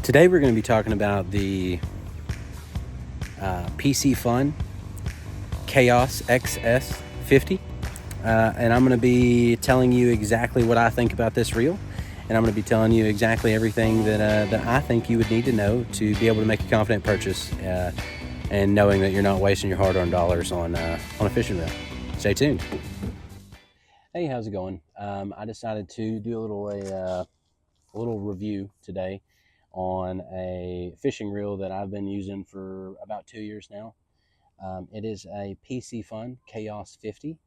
Today we're going to be talking about the Picifun CHAOS XS 50, and I'm going to be telling you exactly what I think about this reel, and I'm going to be telling you exactly everything that I think you would need to know to be able to make a confident purchase, and knowing that you're not wasting your hard-earned dollars on a fishing reel. Stay tuned. Hey, how's it going? I decided to do a little review today on a fishing reel that I've been using for about 2 years now. It is a Picifun CHAOS 50.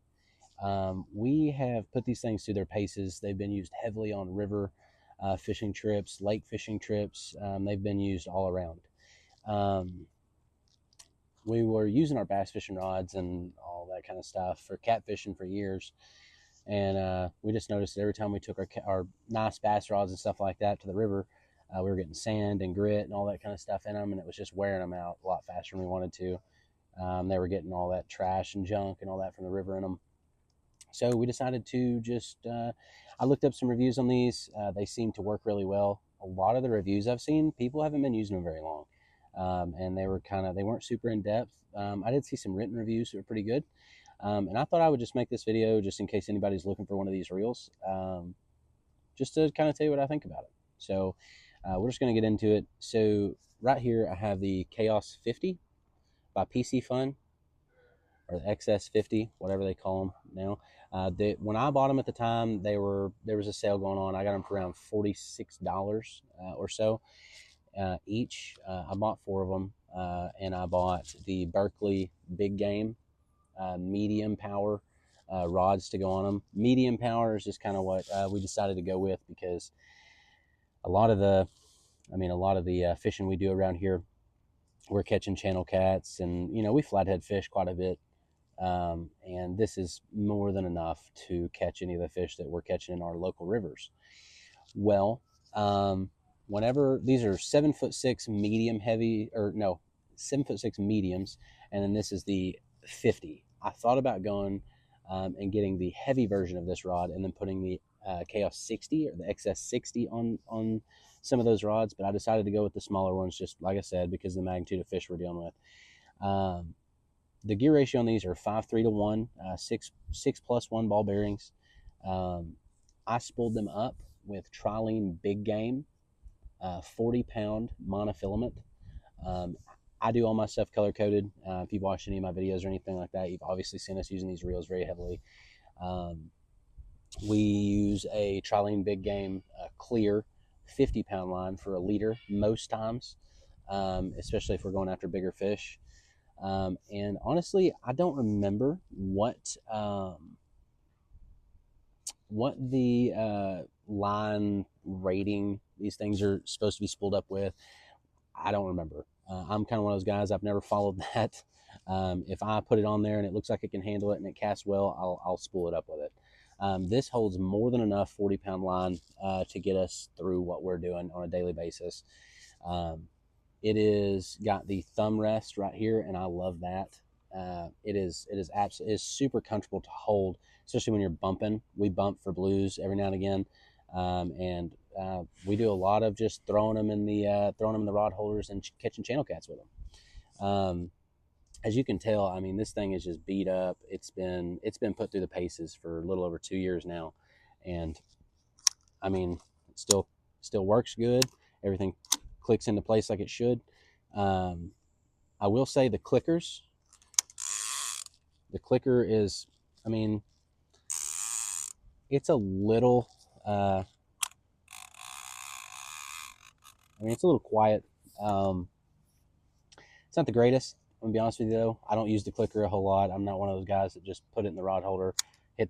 We have put these things through their paces. They've been used heavily on river fishing trips, lake fishing trips. They've been used all around. We were using our bass fishing rods and all that kind of stuff for catfishing for years. And we just noticed that every time we took our nice bass rods and stuff like that to the river, we were getting sand and grit and all that kind of stuff in them, and it was just wearing them out a lot faster than we wanted to. They were getting all that trash and junk and all that from the river in them. So we decided to I looked up some reviews on these. They seem to work really well. A lot of the reviews I've seen, people haven't been using them very long. And they weren't super in depth. I did see some written reviews that were pretty good. And I thought I would just make this video just in case anybody's looking for one of these reels, just to kind of tell you what I think about it. So we're just going to get into it. So right here I have the CHAOS 50 by Picifun, or the XS 50, whatever they call them now. When I bought them at the time, there was a sale going on. I got them for around $46 or so each. I bought 4 of them, and I bought the Berkley Big Game medium power rods to go on them. Medium power is just kind of what we decided to go with, because a lot of the fishing we do around here, we're catching channel cats, and we flathead fish quite a bit, and this is more than enough to catch any of the fish that we're catching in our local rivers. Well, whenever these are 7'6" medium heavy, or no, 7'6" mediums, and then this is the 50. I thought about going and getting the heavy version of this rod and then putting the CHAOS 60 or the XS 60 on some of those rods, but I decided to go with the smaller ones, just like I said, because of the magnitude of fish we're dealing with. The gear ratio on these are 5:3 to 1, 6+1 ball bearings. I spooled them up with Trilene Big Game 40-pound monofilament. I do all my stuff color coded. If you've watched any of my videos or anything like that, you've obviously seen us using these reels very heavily. We use a Trilene Big Game clear 50-pound line for a leader most times, especially if we're going after bigger fish. And honestly, I don't remember what the line rating these things are supposed to be spooled up with. I don't remember. I'm kind of one of those guys, I've never followed that. If I put it on there and it looks like it can handle it and it casts well, I'll spool it up with it. This holds more than enough 40-pound line to get us through what we're doing on a daily basis. It is got the thumb rest right here, and I love that. It is super comfortable to hold, especially when you're bumping. We bump for blues every now and again, and we do a lot of just throwing them in the rod holders and catching channel cats with them. As you can tell, I mean, this thing is just beat up. It's been put through the paces for a little over 2 years now, and I mean, it still works good. Everything clicks into place like it should. I will say the clickers. The clicker is, I mean, it's a little. It's a little quiet. It's not the greatest. I'm gonna be honest with you though. I don't use the clicker a whole lot. I'm not one of those guys that just put it in the rod holder, hit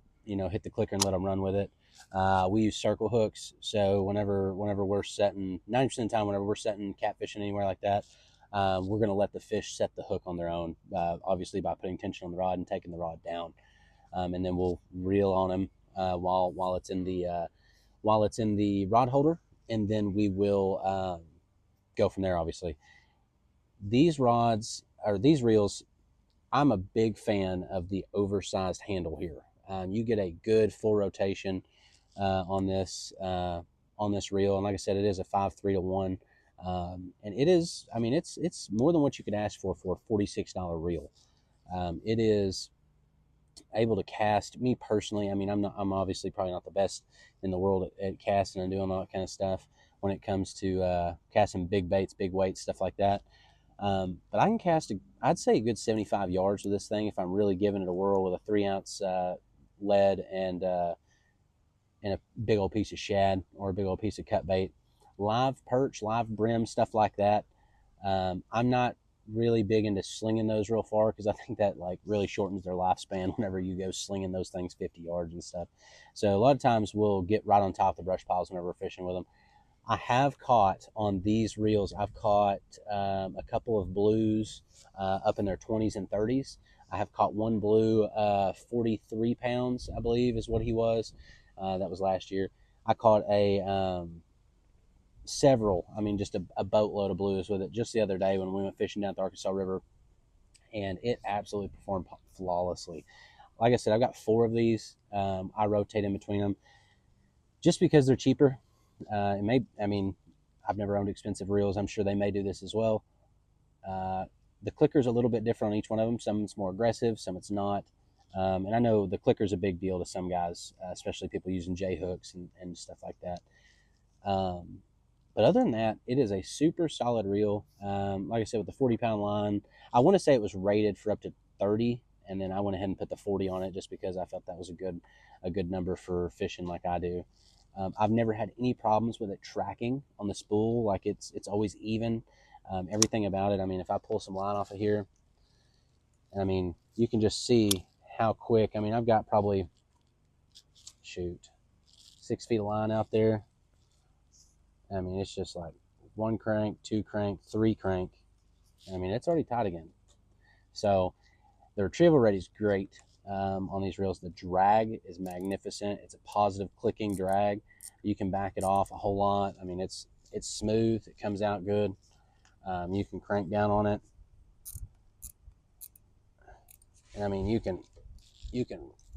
the clicker and let them run with it. We use circle hooks, so whenever we're setting, 90% of the time, whenever we're setting catfishing anywhere like that, we're gonna let the fish set the hook on their own. Obviously by putting tension on the rod and taking the rod down, and then we'll reel on them while it's in the rod holder, and then we will go from there. Obviously, these rods or these reels, I'm a big fan of the oversized handle here. You get a good full rotation on this reel, and like I said, it is a 5:3 to 1 And it is, I mean, it's more than what you could ask for a $46 reel. It is able to cast. Me personally, I mean, I'm obviously probably not the best in the world at casting and doing all that kind of stuff when it comes to casting big baits, big weights, stuff like that. But I can cast, I'd say a good 75 yards with this thing if I'm really giving it a whirl with a 3-ounce lead and a big old piece of shad or a big old piece of cut bait. Live perch, live brim, stuff like that. I'm not really big into slinging those real far because I think that like really shortens their lifespan whenever you go slinging those things 50 yards and stuff. So a lot of times we'll get right on top of the brush piles whenever we're fishing with them. I have caught on these reels, I've caught a couple of blues up in their 20s and 30s. I have caught one blue, 43 pounds, I believe is what he was. That was last year. I caught several, I mean, just a boatload of blues with it just the other day when we went fishing down the Arkansas River, and it absolutely performed flawlessly. Like I said, I've got 4 of these. I rotate in between them just because they're cheaper. I mean, I've never owned expensive reels. I'm sure they may do this as well. The clicker's a little bit different on each one of them. Some it's more aggressive, some it's not. And I know the clicker's a big deal to some guys, especially people using J hooks and stuff like that. But other than that, it is a super solid reel. Like I said, with the 40-pound line, I want to say it was rated for up to 30, and then I went ahead and put the 40 on it just because I felt that was a good number for fishing like I do. I've never had any problems with it tracking on the spool. Like it's always even. Everything about it. I mean, if I pull some line off of here, I mean, you can just see how quick. I mean, I've got probably, 6 feet of line out there. I mean, it's just like 1 crank, 2 crank, 3 crank. I mean, it's already tight again. So the retrieval rate is great on these reels. The drag is magnificent. It's a positive clicking drag. You can back it off a whole lot. I mean, it's smooth. It comes out good. You can crank down on it. And I mean, you can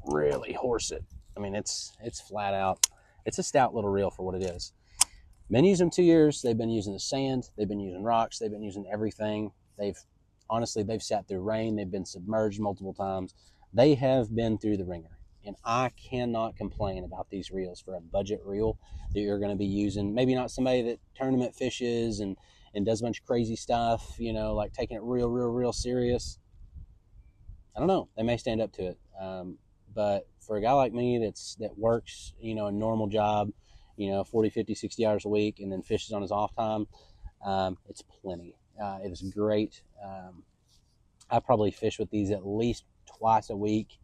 really horse it. I mean, it's flat out. It's a stout little reel for what it is. Been using them 2 years. They've been using the sand. They've been using rocks. They've been using everything. They've sat through rain. They've been submerged multiple times. They have been through the ringer. And I cannot complain about these reels for a budget reel that you're going to be using. Maybe not somebody that tournament fishes and does a bunch of crazy stuff, you know, like taking it real serious. I don't know. They may stand up to it. But for a guy like me that works, you know, a normal job, you know, 40, 50, 60 hours a week and then fishes on his off time, it's plenty. It is great. I probably fish with these at least twice a week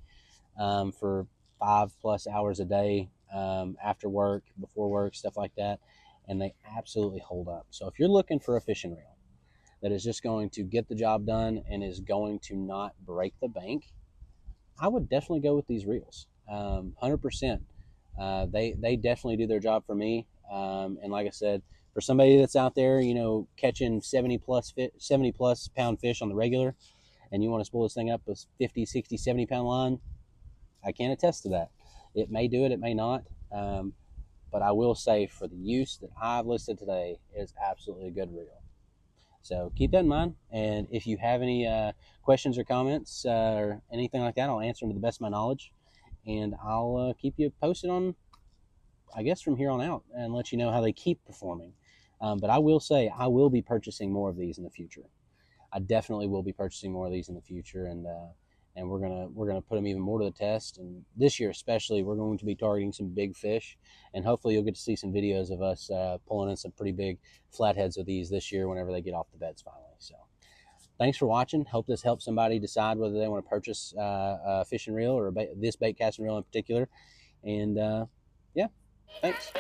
for 5+ hours a day after work, before work, stuff like that. And they absolutely hold up. So if you're looking for a fishing reel that is just going to get the job done and is going to not break the bank, I would definitely go with these reels. 100%. They definitely do their job for me. And like I said, for somebody that's out there, you know, catching 70 plus pound fish on the regular, and you want to spool this thing up with 50, 60, 70 pound line, I can attest to that. It may do it, it may not. But I will say for the use that I've listed today, it is absolutely a good reel. So keep that in mind. And if you have any questions or comments or anything like that, I'll answer them to the best of my knowledge. And I'll keep you posted on, I guess, from here on out and let you know how they keep performing. But I will say I will be purchasing more of these in the future. I definitely will be purchasing more of these in the future, and we're gonna put them even more to the test. And this year especially, we're going to be targeting some big fish, and hopefully you'll get to see some videos of us pulling in some pretty big flatheads with these this year whenever they get off the beds finally. So thanks for watching. Hope this helps somebody decide whether they want to purchase a fishing reel or this bait casting reel in particular. And yeah, thanks.